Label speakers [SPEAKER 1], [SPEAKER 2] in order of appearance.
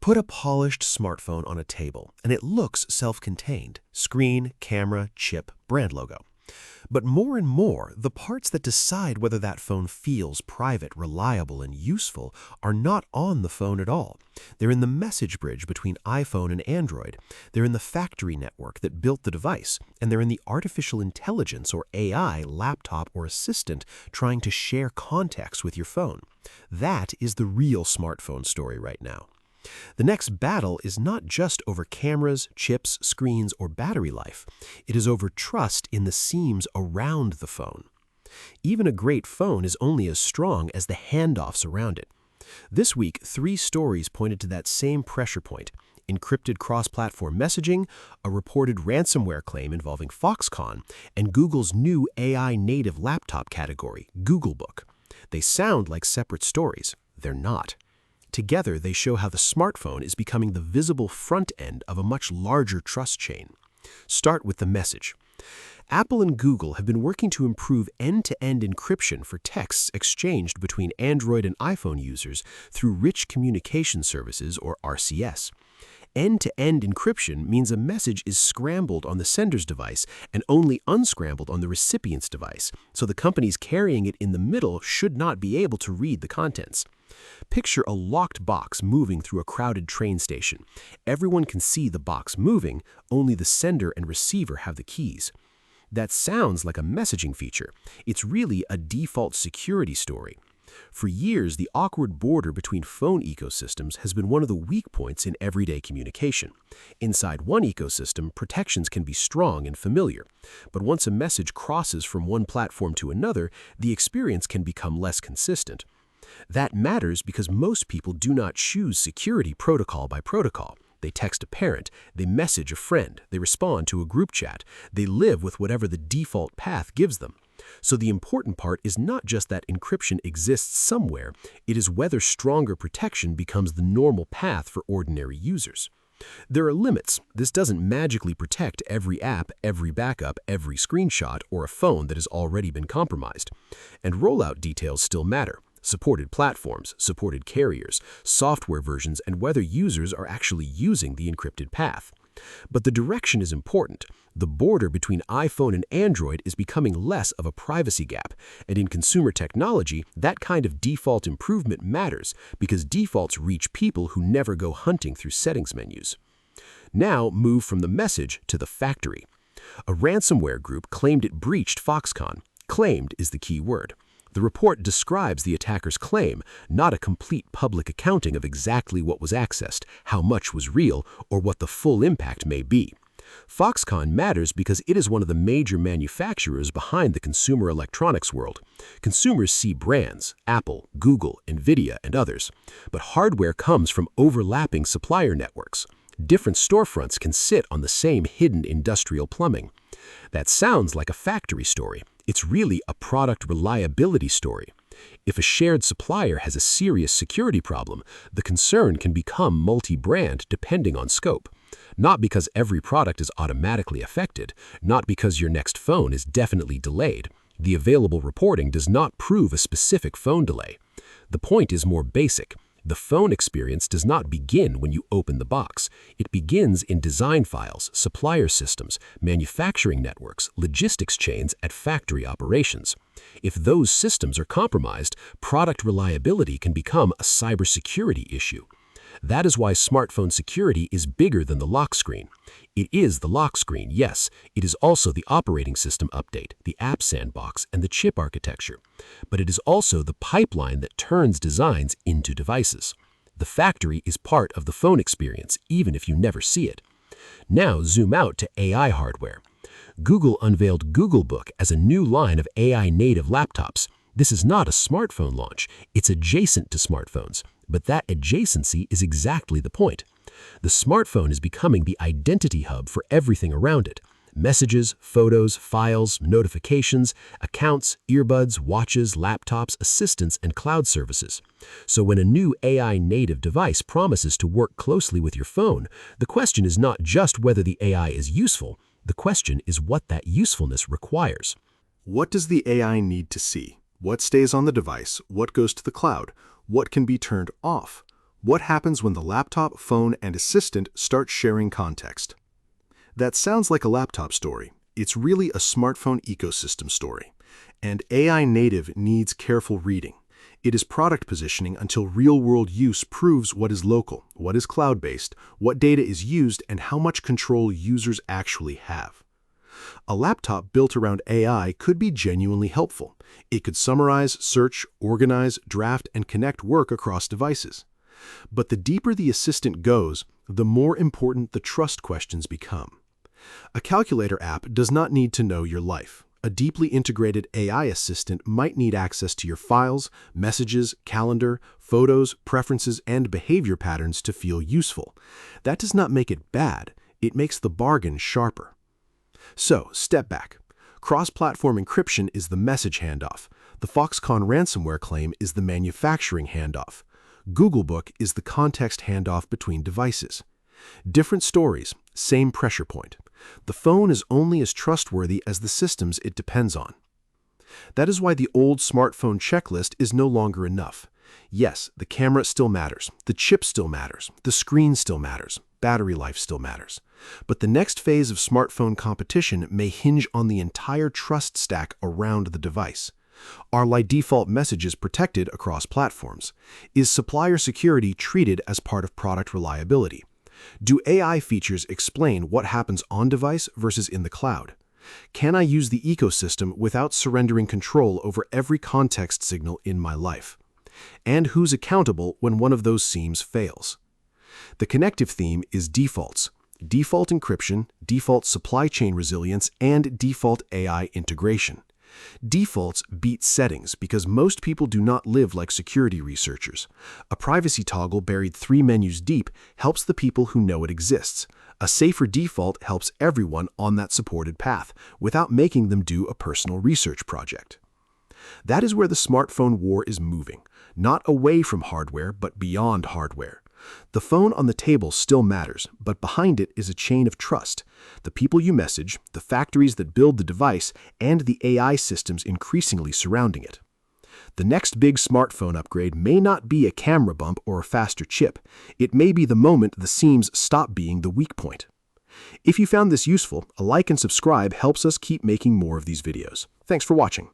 [SPEAKER 1] Put a polished smartphone on a table, and it looks self-contained: screen, camera, chip, brand logo. But more and more, the parts that decide whether that phone feels private, reliable, and useful are not on the phone at all. They're in the message bridge between iPhone and Android. They're in the factory network that built the device. And they're in the artificial intelligence, or AI, laptop or assistant trying to share context with your phone. That is the real smartphone story right now. The next battle is not just over cameras, chips, screens, or battery life. It is over trust in the seams around the phone. Even a great phone is only as strong as the handoffs around it. This week, 3 stories pointed to that same pressure point: encrypted cross-platform messaging, a reported ransomware claim involving Foxconn, and Google's new AI-native laptop category, Googlebook. They sound like separate stories. They're not. Together, they show how the smartphone is becoming the visible front end of a much larger trust chain. Start with the message. Apple and Google have been working to improve end-to-end encryption for texts exchanged between Android and iPhone users through Rich Communication Services, or RCS. End-to-end encryption means a message is scrambled on the sender's device and only unscrambled on the recipient's device, so the companies carrying it in the middle should not be able to read the contents. Picture a locked box moving through a crowded train station. Everyone can see the box moving, only the sender and receiver have the keys. That sounds like a messaging feature. It's really a default security story. For years, the awkward border between phone ecosystems has been one of the weak points in everyday communication. Inside one ecosystem, protections can be strong and familiar. But once a message crosses from one platform to another, the experience can become less consistent. That matters because most people do not choose security protocol by protocol. They text a parent, they message a friend, they respond to a group chat, they live with whatever the default path gives them. So the important part is not just that encryption exists somewhere, it is whether stronger protection becomes the normal path for ordinary users. There are limits. This doesn't magically protect every app, every backup, every screenshot, or a phone that has already been compromised. And rollout details still matter. Supported platforms, supported carriers, software versions, and whether users are actually using the encrypted path. But the direction is important. The border between iPhone and Android is becoming less of a privacy gap, and in consumer technology, that kind of default improvement matters because defaults reach people who never go hunting through settings menus. Now move from the message to the factory. A ransomware group claimed it breached Foxconn. Claimed is the key word. The report describes the attacker's claim, not a complete public accounting of exactly what was accessed, how much was real, or what the full impact may be. Foxconn matters because it is one of the major manufacturers behind the consumer electronics world. Consumers see brands, Apple, Google, Nvidia, and others. But hardware comes from overlapping supplier networks. Different storefronts can sit on the same hidden industrial plumbing. That sounds like a factory story. It's really a product reliability story. If a shared supplier has a serious security problem, the concern can become multi-brand depending on scope. Not because every product is automatically affected, not because your next phone is definitely delayed. The available reporting does not prove a specific phone delay. The point is more basic. The phone experience does not begin when you open the box. It begins in design files, supplier systems, manufacturing networks, logistics chains, and factory operations. If those systems are compromised, product reliability can become a cybersecurity issue. That is why smartphone security is bigger than the lock screen. It is the lock screen, yes. It is also the operating system update, the app sandbox, and the chip architecture. But it is also the pipeline that turns designs into devices. The factory is part of the phone experience, even if you never see it. Now zoom out to AI hardware. Google unveiled Googlebook as a new line of AI-native laptops. This is not a smartphone launch. It's adjacent to smartphones. But that adjacency is exactly the point. The smartphone is becoming the identity hub for everything around it. Messages, photos, files, notifications, accounts, earbuds, watches, laptops, assistants, and cloud services. So when a new AI-native device promises to work closely with your phone, the question is not just whether the AI is useful. The question is what that usefulness requires.
[SPEAKER 2] What does the AI need to see? What stays on the device? What goes to the cloud? What can be turned off? What happens when the laptop, phone, and assistant start sharing context? That sounds like a laptop story. It's really a smartphone ecosystem story. And AI native needs careful reading. It is product positioning until real-world use proves what is local, what is cloud-based, what data is used, and how much control users actually have. A laptop built around AI could be genuinely helpful. It could summarize, search, organize, draft, and connect work across devices. But the deeper the assistant goes, the more important the trust questions become. A calculator app does not need to know your life. A deeply integrated AI assistant might need access to your files, messages, calendar, photos, preferences, and behavior patterns to feel useful. That does not make it bad. It makes the bargain sharper. So, step back. Cross-platform encryption is the message handoff. The Foxconn ransomware claim is the manufacturing handoff. Googlebook is the context handoff between devices. Different stories, same pressure point. The phone is only as trustworthy as the systems it depends on. That is why the old smartphone checklist is no longer enough. Yes, the camera still matters, the chip still matters, the screen still matters, battery life still matters. But the next phase of smartphone competition may hinge on the entire trust stack around the device. Are by default messages protected across platforms? Is supplier security treated as part of product reliability? Do AI features explain what happens on device versus in the cloud? Can I use the ecosystem without surrendering control over every context signal in my life? And who's accountable when one of those seams fails? The connective theme is defaults. Default encryption, default supply chain resilience, and default AI integration. Defaults beat settings because most people do not live like security researchers. A privacy toggle buried 3 menus deep helps the people who know it exists. A safer default helps everyone on that supported path without making them do a personal research project. That is where the smartphone war is moving, not away from hardware, but beyond hardware. The phone on the table still matters, but behind it is a chain of trust. The people you message, the factories that build the device, and the AI systems increasingly surrounding it. The next big smartphone upgrade may not be a camera bump or a faster chip. It may be the moment the seams stop being the weak point. If you found this useful, a like and subscribe helps us keep making more of these videos. Thanks for watching.